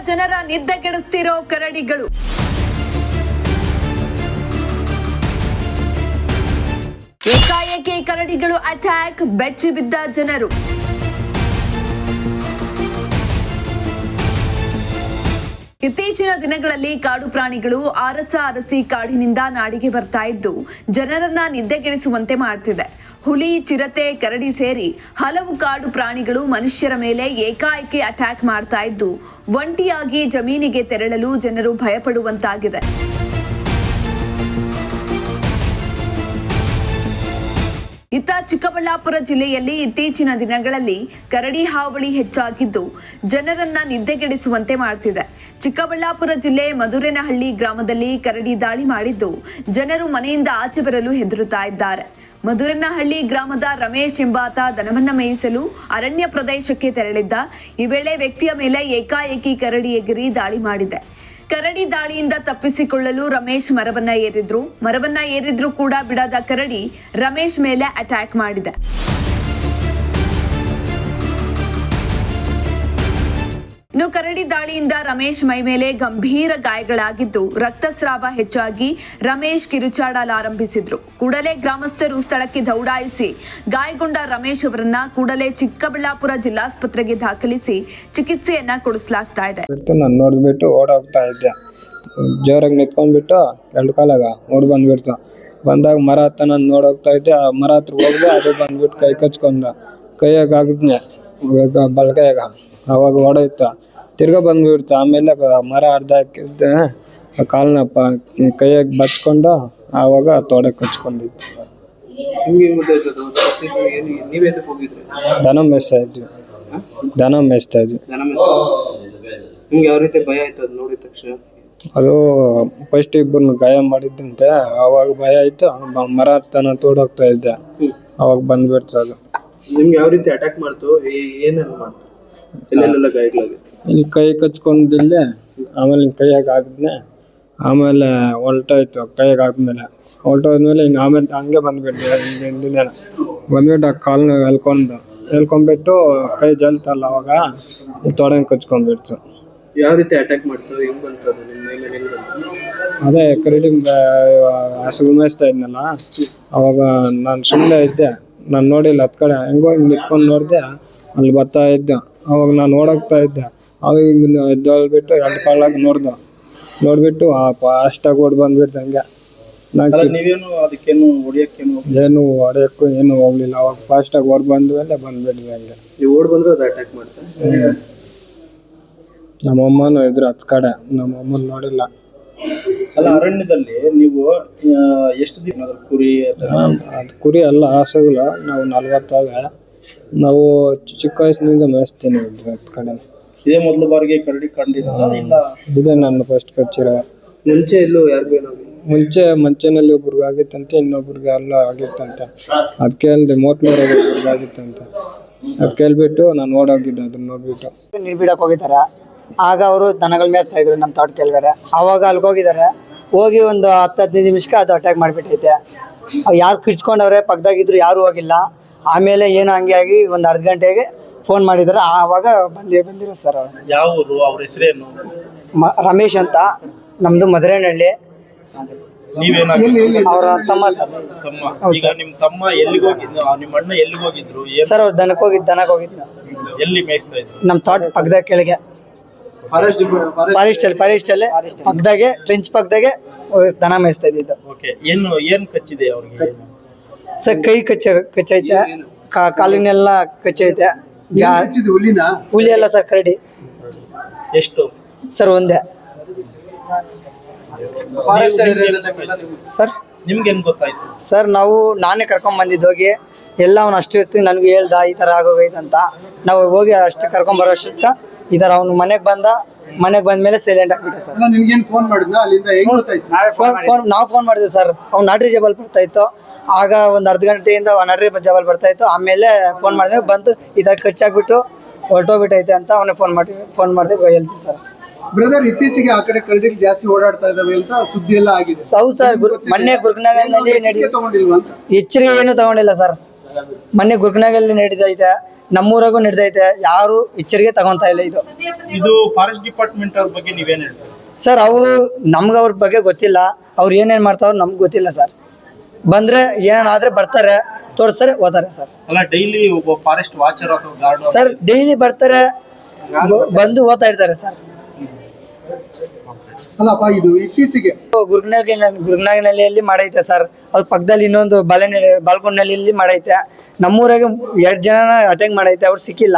ಜನರ ನಿದ್ದೆಗೆಡಿಸ್ತಿರೋ ಕರಡಿಗಳು. ಏಕಾಏಕಿ ಕರಡಿಗಳು ಅಟ್ಯಾಕ್, ಬೆಚ್ಚಿ ಬಿದ್ದ ಜನರು. ಇತ್ತೀಚಿನ ದಿನಗಳಲ್ಲಿ ಕಾಡು ಪ್ರಾಣಿಗಳು ಅರಸಿ ಕಾಡಿನಿಂದ ನಾಡಿಗೆ ಬರ್ತಾ ಇದ್ದು ಜನರನ್ನ ನಿದ್ದೆಗೆಡಿಸುವಂತೆ ಮಾಡ್ತಿದೆ. ಹುಲಿ, ಚಿರತೆ, ಕರಡಿ ಸೇರಿ ಹಲವು ಕಾಡು ಪ್ರಾಣಿಗಳು ಮನುಷ್ಯರ ಮೇಲೆ ಏಕಾಏಕಿ ಅಟ್ಯಾಕ್ ಮಾಡ್ತಾ ಇದ್ದು ಒಂಟಿಯಾಗಿ ಜಮೀನಿಗೆ ತೆರಳಲು ಜನರು ಭಯಪಡುವಂತಾಗಿದೆ. ಇತ್ತ ಚಿಕ್ಕಬಳ್ಳಾಪುರ ಜಿಲ್ಲೆಯಲ್ಲಿ ಇತ್ತೀಚಿನ ದಿನಗಳಲ್ಲಿ ಕರಡಿ ಹಾವಳಿ ಹೆಚ್ಚಾಗಿದ್ದು ಜನರನ್ನ ನಿದ್ದೆಗೆಡಿಸುವಂತೆ ಮಾಡ್ತಿದೆ. ಚಿಕ್ಕಬಳ್ಳಾಪುರ ಜಿಲ್ಲೆ ಮಧುರೇನಹಳ್ಳಿ ಗ್ರಾಮದಲ್ಲಿ ಕರಡಿ ದಾಳಿ ಮಾಡಿದ್ದು ಜನರು ಮನೆಯಿಂದ ಆಚೆ ಬರಲು ಹೆದರುತ್ತಾ ಇದ್ದಾರೆ. ಮಧುರೇನಹಳ್ಳಿ ಗ್ರಾಮದ ರಮೇಶ್ ಎಂಬಾತ ದನವನ್ನ ಮೇಯಿಸಲು ಅರಣ್ಯ ಪ್ರದೇಶಕ್ಕೆ ತೆರಳಿದ್ದ. ಈ ವೇಳೆ ವ್ಯಕ್ತಿಯ ಮೇಲೆ ಏಕಾಏಕಿ ಕರಡಿ ಎಗರಿ ದಾಳಿ ಮಾಡಿದೆ. ಕರಡಿ ದಾಳಿಯಿಂದ ತಪ್ಪಿಸಿಕೊಳ್ಳಲು ರಮೇಶ್ ಮರವನ್ನ ಏರಿದ್ರು ಕೂಡ ಬಿಡದ ಕರಡಿ ರಮೇಶ್ ಮೇಲೆ ಅಟ್ಯಾಕ್ ಮಾಡಿದೆ. ಇನ್ನು ಕರಡಿ ದಾಳಿಯಿಂದ ರಮೇಶ್ ಮೈ ಮೇಲೆ ಗಂಭೀರ ಗಾಯಗಳಾಗಿದ್ದು ರಕ್ತಸ್ರಾವ ಹೆಚ್ಚಾಗಿ ರಮೇಶ್ ಕಿರುಚಾಡಲಾರಂಭಿಸಿದ್ರು. ಕೂಡಲೇ ಗ್ರಾಮಸ್ಥರು ಸ್ಥಳಕ್ಕೆ ದೌಡಾಯಿಸಿ ಗಾಯಗೊಂಡ ರಮೇಶ್ ಅವರನ್ನ ಕೂಡಲೇ ಚಿಕ್ಕಬಳ್ಳಾಪುರ ಜಿಲ್ಲಾಸ್ಪತ್ರೆಗೆ ದಾಖಲಿಸಿ ಚಿಕಿತ್ಸೆಯನ್ನ ಕೊಡಿಸಲಾಗ್ತಾ ಇದೆ. ನಾನು ನೋಡ್ಬಿಟ್ಟು ಓಡೋಗ್ತಾ ಇದ್ದೆ. ಜೋರಾಗಿ ನಿಂತ್ಕೊಂಡ್ಬಿಟ್ಟು ಎರಡು ಕಾಲಾಗ ಓಡ್ ಬಂದ್ಬಿಡ್ತು. ಬಂದಾಗ ಮರ ಹತ್ತ ನಾನು ನೋಡೋಗ್ತಾ ಇದ್ದೆ. ಆ ಮರ ಹತ್ರ ಹೋಗಿದೆ, ಅದು ಬಂದ್ಬಿಟ್ಟು ಕೈ ಕಚ್ಕೊಂಡ. ಕೈಯಾಗ ಆಗಿದ್ನೆ ಬಲಕೈಯಾಗ, ಅವಾಗ ಓಡೋಯ್ತು. ತಿರ್ಗಾ ಬಂದ್ಬಿಡ್ತು. ಆಮೇಲೆ ಮರ ಅರ್ಧ ಹಾಕಿದ್ದೆ, ಕಾಲ್ನಪ್ಪ ಕೈಯಾಗ ಬಚ್ಕೊಂಡು ಆವಾಗ ತೊಡೆ ಕಚ್ಕೊಂಡಿದ್ದು. ದನ ಮೇಯಿಸ್ತಾ ಇದ್ವಿ. ಯಾವ ರೀತಿ ಭಯ ಆಯ್ತು ಅದು ನೋಡಿದ ತಕ್ಷಣ? ಅದು ಫಸ್ಟ್ ಇಬ್ಬರನ್ನ ಗಾಯ ಮಾಡಿದ್ದಂತೆ, ಅವಾಗ ಭಯ ಆಯ್ತು. ಮರ ಹತ್ತನ ತೋಡೋಗ್ತಾ ಇದ್ದೆ, ಅವಾಗ ಬಂದ್ಬಿಡ್ತು ಅದು. ನಿಮ್ಗೆ ಯಾವ ರೀತಿ ಅಟ್ಯಾಕ್ ಮಾಡ್ತು? ಏನೆಲ್ಲ ಮಾಡ್ತು? ಎಲ್ಲೆಲ್ಲ ಗಾಯಗಳಾಗಿತ್ತು? ಇಲ್ಲಿ ಕೈ ಕಚ್ಕೊಂಡಿಲ್ಲೇ, ಆಮೇಲೆ ಕೈಯಾಗ ಆಗಿದ್ನೆ. ಆಮೇಲೆ ಹೊಲ್ಟಾಯ್ತು. ಕೈಯಾಗ ಆದ್ಮೇಲೆ ಹೊಲ್ಟೋದ್ಮೇಲೆ ಹಿಂಗೆ ಆಮೇಲೆ ಹಂಗೆ ಬಂದ್ಬಿಟ್ಟೆ. ಹಿಂದಿನ ಬಂದ್ಬಿಟ್ಟು ಆ ಕಾಲ್ನ ಎಳ್ಕೊಂಡ್ಬಿಟ್ಟು ಕೈ ಜಲ್ತಲ್ಲ, ಅವಾಗ ತೊಡೆಂಗೆ ಕಚ್ಕೊಂಡ್ಬಿಡ್ತು. ಯಾವ ರೀತಿ ಅಟ್ಯಾಕ್ ಮಾಡ್ತು? ಹೆಂಗ್ ಬಂತು ಅದು ನಿಮ್ಮ ಮೈ ಮೇಲೆ? ಹೆಂಗ್ ಬಂತು? ಅದೇ ಕರಡಿ ಹಸು ಮೇಯಿಸ್ತಾ ಇದ್ನಲ್ಲ, ಅವಾಗ ನಾನು ಸುಮ್ಮನೆ ಇದ್ದೆ. ನಾನು ನೋಡಿಲ್ಲ, ಹತ್ ಕಡೆ ಹೆಂಗೋ ಹಿಂಗೆ ನಿಂತ್ಕೊಂಡು ನೋಡಿದೆ, ಅಲ್ಲಿ ಬರ್ತಾ ಇದ್ದೆ. ಅವಾಗ ನಾನು ಓಡೋಗ್ತಾ ಇದ್ದೆ. ಅವಾಗ ಹಿಂಗೆ ಎದ್ದೋಗ್ಬಿಟ್ಟು ಎರಡು ಕಾಲಾಗ ನೋಡ್ಬಿಟ್ಟು ಅಷ್ಟಾಗಿ ಓಡಿ ಬಂದ್ಬಿಟ್ಟು ಹಂಗೆ. ನೀವೇನು ಅದಕ್ಕೇನು ಹೊಡಿಯೋಕ್ಕೇನು? ಏನು ಹೊಡೆಯೋಕ್ಕೂ ಏನು ಹೋಗ್ಲಿಲ್ಲ. ಅವಾಗ ಫಾಸ್ಟಾಗಿ ಓಡಿ ಬಂದ್ಮೇಲೆ ಬಂದ್ಬಿಟ್ವಿ ಹಂಗೆ. ನೀವು ಓಡ್ ಬಂದ್ರೆ ಅದು ಅಟ್ಯಾಕ್ ಮಾಡ್ತಾ? ನಮ್ಮಮ್ಮನೂ ಇದ್ರು ಹತ್ ಕಡೆ, ನಮ್ಮಮ್ಮನ ನೋಡಿಲ್ಲ. ಅಲ್ಲ, ಅರಣ್ಯದಲ್ಲಿ ನೀವು ಎಷ್ಟು ದಿನ ಕುರಿ? ಅದು ಕುರಿ ಅಲ್ಲ, ಹಸುಗಳು. ನಾವು 40 ನಾವು ಚಿಕ್ಕ ವಯಸ್ಸಿನಿಂದ ಮೇಯಿಸ್ತೀನಿ ಹತ್ ಕಡೆ. ಇದೇ ಮೊದಲ ಬಾರಿಗೆ ಕರಡಿ ಕಂಡಿರೋದಾ? ಇಲ್ಲ, ಇದೇ ನನ್ನ ಫಸ್ಟ್ ಕಚ್ಚಿರೋ. ಮುಂಚೆ ಎಲ್ಲೂ ಯಾರಿಗೂ ಏನಾಗಿಲ್ಲ? ಮುಂಚೆ ಮಂಚನಲ್ಲಿ ಒಬ್ರಿಗೆ ಆಗಿತ್ತಂತೆ, ಇನ್ನೊಬ್ರಿಗೆ ಎಲ್ಲ ಆಗಿತ್ತಂತೆ. ಅದ್ ಕೇಳಿದೆ, ಮೋಟ್ಲೂರಾಗ ಒಬ್ರಿಗೆ ಆಗಿತ್ತಂತೆ. ಅದ್ ಕೇಳ್ಬಿಟ್ಟು ನಾನು ಓಡೋಗಿದ್ದೆ. ಅದನ್ನ ನೋಡ್ಬಿಟ್ಟು ನೀರು ಬಿಡಕ್ಕೆ ಹೋಗಿದ್ದಾರೆ. ಆಗ ಅವರು ದನಗಳು ಮೇಯಿಸ್ತಾ ಇದ್ರು ನಮ್ಮ ತೋಟ ಕೆಳಗಡೆ. ಆವಾಗ ಅಲ್ಲಿಗೆ ಹೋಗಿದ್ದಾರೆ. ಹೋಗಿ ಒಂದು 10-15 ನಿಮಿಷಕ್ಕೆ ಅದು ಅಟ್ಯಾಕ್ ಮಾಡಿಬಿಟ್ಟೈತೆ. ಯಾರು ಕಿಡ್ಸ್ಕೊಂಡವ್ರೆ, ಪಕ್ಕದಾಗಿದ್ರು, ಯಾರೂ ಹೋಗಿಲ್ಲ. ಆಮೇಲೆ ಏನೋ ಹಂಗೆ ಆಗಿ ಒಂದು ಅರ್ಧ ಗಂಟೆಗೆ ಫೋನ್ ಮಾಡಿದ್ದಾರೆ. ಆವಾಗ ಬಂದಿರೋ ಸರ್. ಯಾವ ಊರು? ಅವ್ರ ಹೆಸರೇನು? ರಮೇಶ್ ಅಂತ, ನಮ್ಮದು ಮಧುರೇನಹಳ್ಳಿ. ಅವರ ತಮ್ಮ ಸರ್. ಈಗ ನಿಮ್ಮ ತಮ್ಮ ಎಲ್ಲಿಗೆ ಹೋಗಿದ್ದು? ನಿಮ್ಮ ಅಣ್ಣ ಎಲ್ಲಿಗೆ ಹೋಗಿದ್ರು ಸರ್? ಅವ್ರು ದನಕ್ಕೆ ಹೋಗಿದ್ದು. ಎಲ್ಲಿ ಮೇಯಿಸ್ತಾ ಇದ್ರು? ನಮ್ಮ ತೋಟ ಪಕ್ಕದ ಕೆಳಗೆ, ಫಾರೆಸ್ಟ್ ಅಲ್ಲಿ ಪಕ್ಕದಾಗೆ, ಟ್ರೆಂಚ್ ಪಕ್ಕದಾಗೆ ದನ ಮೇಯಿಸ್ತಾ ಇದ್ದಿದ್ದು. ಏನು ಕಚ್ಚಿದೆ ಅವ್ರಿಗೆ ಸರ್? ಕೈ ಕಚ್ಚೈತೆ, ಕಾಲಿನೆಲ್ಲ ಕಚ್ಚೈತೆ. ಹುಲಿ ಅಲ್ಲ ಸರ್, ಕರಡಿ. ಎಷ್ಟು ಸರ್? ಒಂದೇ ಸರ್. ನಿಮ್ಗೆ ಹೆಂಗ್ ಗೊತ್ತಾಯ್ತು ಸರ್? ನಾನೇ ಕರ್ಕೊಂಡ್ ಬಂದಿದ್ದು ಹೋಗಿ. ಎಲ್ಲ ಅವ್ನು ಅಷ್ಟು ಇರ್ತೀನಿ ನನಗೆ ಹೇಳ್ದ, ಈ ಥರ ಆಗೋಗೈತೆ ಅಂತ. ನಾವು ಹೋಗಿ ಅಷ್ಟು ಕರ್ಕೊಂಡ್ ಬರೋ ಅಷ್ಟಕ್ಕೆ ಈ ಥರ ಅವ್ನು ಮನೆಗೆ ಬಂದ್ಮೇಲೆ ಸೈಲೆಂಟ್ ಆಗ್ಬಿಟ್ಟೆ ಸರ್. ನಾವು ಫೋನ್ ಮಾಡಿದ್ವಿ ಸರ್. ಅವ್ನು ನಾಟ್ರಿ ಜಬಲ್ ಬರ್ತಾ ಇತ್ತು. ಆಗ ಒಂದು ಅರ್ಧ ಗಂಟೆಯಿಂದ ನಾಟ್ರಿ ಜಬಲ್ ಬರ್ತಾ ಇತ್ತು. ಆಮೇಲೆ ಫೋನ್ ಮಾಡಿದ್ವಿ, ಬಂತು ಈ ಥರ ಕಚ್ಚಾಕ್ಬಿಟ್ಟು ಹೊರಟೋಗ್ಬಿಟ್ಟೈತೆ ಅಂತ ಅವನೇ ಫೋನ್ ಮಾಡಿದೆ ಹೇಳ್ತೀನಿ ಸರ್. ಬ್ರದರ್, ಇತ್ತೀಚೆಗೆ ಆ ಕಡೆ ಕರಡಿಗಳು ಜಾಸ್ತಿ ಓಡಾಡ್ತಾ ಇದಾವೆ ಅಂತ ಸುದ್ದಿ ಎಲ್ಲ ಆಗಿದೆ. ಹೌದು ಸರ್. ಮೊನ್ನೆ ಗುರುಕನಗಲ್ಲಿ ಎಚ್ಚರಿಕೆ ಏನು ತಗೊಂಡಿಲ್ಲ ಸರ್. ಮೊನ್ನೆ ಗುರುಕನಗಲ್ಲಿ ನಡೀತೈತೆ. ನಮ್ಮೂರಾಗೂ ನಡೆದೈತೆ, ಯಾರು ಎಚ್ಚರಿಕೆ ತಗೊಂತಾ ಇಲ್ಲ. ಇದು ಫಾರೆಸ್ಟ್ ಡಿಪಾರ್ಟ್ಮೆಂಟ್ ಅವ್ರ ಬಗ್ಗೆ ನೀವೇನ್ ಹೇಳ್ತೀರಿ? ಸರ್ ಅವರು ನಮ್ಗೆ ಅವ್ರ ಬಗ್ಗೆ ಗೊತ್ತಿಲ್ಲ, ಅವ್ರು ಏನೇನು ಮಾಡ್ತಾವ್ರು ನಮ್ಗೆ ಗೊತ್ತಿಲ್ಲ ಸರ್. ಬಂದರೆ ಏನಾದ್ರೆ ಬರ್ತಾರೆ, ತೋರಿಸ್ತಾರೆ, ಹೋತಾರೆ ಸರ್. ಅಲ್ಲ, ಡೈಲಿ ಒಬ್ಬ ಫಾರೆಸ್ಟ್ ವಾಚರ್ ಅಥವಾ ಗಾರ್ಡ್ ಸರ್ ಡೈಲಿ ಬರ್ತಾರೆ, ಬಂದು ಓದ್ತಾ ಇರ್ತಾರೆ ಸರ್. ಅಲ್ಲಪ್ಪ, ಇದು ಇತ್ತೀಚೆಗೆ ಗುರುನಾಗಿನಹಳ್ಳಿಯಲ್ಲಿ ಮಾಡೈತೆ ಸರ್. ಅದು ಪಕ್ಕದಲ್ಲಿ ಇನ್ನೊಂದು ಬಾಲ್ಕೊಂಡನಹಳ್ಳಿಯಲ್ಲಿ ಮಾಡೈತೆ. ನಮ್ಮೂರಾಗೆ 2 ಜನ ಅಟೆಂಡ್ ಮಾಡೈತೆ, ಅವ್ರು ಸಿಕ್ಕಿಲ್ಲ.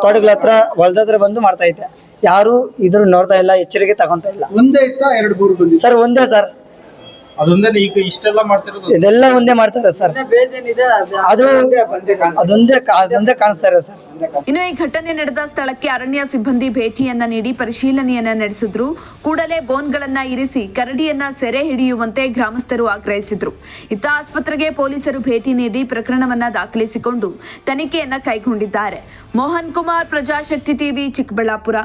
ತೋಟಗಳ ಹತ್ರ ಹೊಲದ ಹತ್ರ ಬಂದು ಮಾಡ್ತಾ ಐತೆ. ಯಾರು ಇದ್ರ ನೋಡ್ತಾ ಇಲ್ಲ, ಎಚ್ಚರಿಕೆ ತಗೊಂತ ಇಲ್ಲ. ಒಂದೇ ಇತ್ತಾ 2-3 ಬಂದಿದೆ? ಸರ್ ಒಂದೇ ಸರ್, ಅದೊಂದೇ ಈಗ ಇಷ್ಟೆಲ್ಲ ಮಾಡ್ತಿರೋದು. ಇದೆಲ್ಲ ಒಂದೇ ಮಾಡ್ತಾರೆ ಸರ್. ಅದು ಅದೊಂದೇ ಕಾಣಿಸ್ತಾರೆ ಸರ್. ಇನ್ನು ಈ ಘಟನೆ ನಡೆದ ಸ್ಥಳಕ್ಕೆ ಅರಣ್ಯ ಸಿಬ್ಬಂದಿ ಭೇಟಿಯನ್ನ ನೀಡಿ ಪರಿಶೀಲನೆಯನ್ನ ನಡೆಸಿದ್ರು. ಕೂಡಲೇ ಬೋನ್ಗಳನ್ನ ಇರಿಸಿ ಕರಡಿಯನ್ನ ಸೆರೆ ಹಿಡಿಯುವಂತೆ ಗ್ರಾಮಸ್ಥರು ಆಗ್ರಹಿಸಿದ್ರು. ಇತ್ತ ಆಸ್ಪತ್ರೆಗೆ ಪೊಲೀಸರು ಭೇಟಿ ನೀಡಿ ಪ್ರಕರಣವನ್ನ ದಾಖಲಿಸಿಕೊಂಡು ತನಿಖೆಯನ್ನ ಕೈಗೊಂಡಿದ್ದಾರೆ. ಮೋಹನ್ ಕುಮಾರ್, ಪ್ರಜಾಶಕ್ತಿ ಟಿವಿ, ಚಿಕ್ಕಬಳ್ಳಾಪುರ.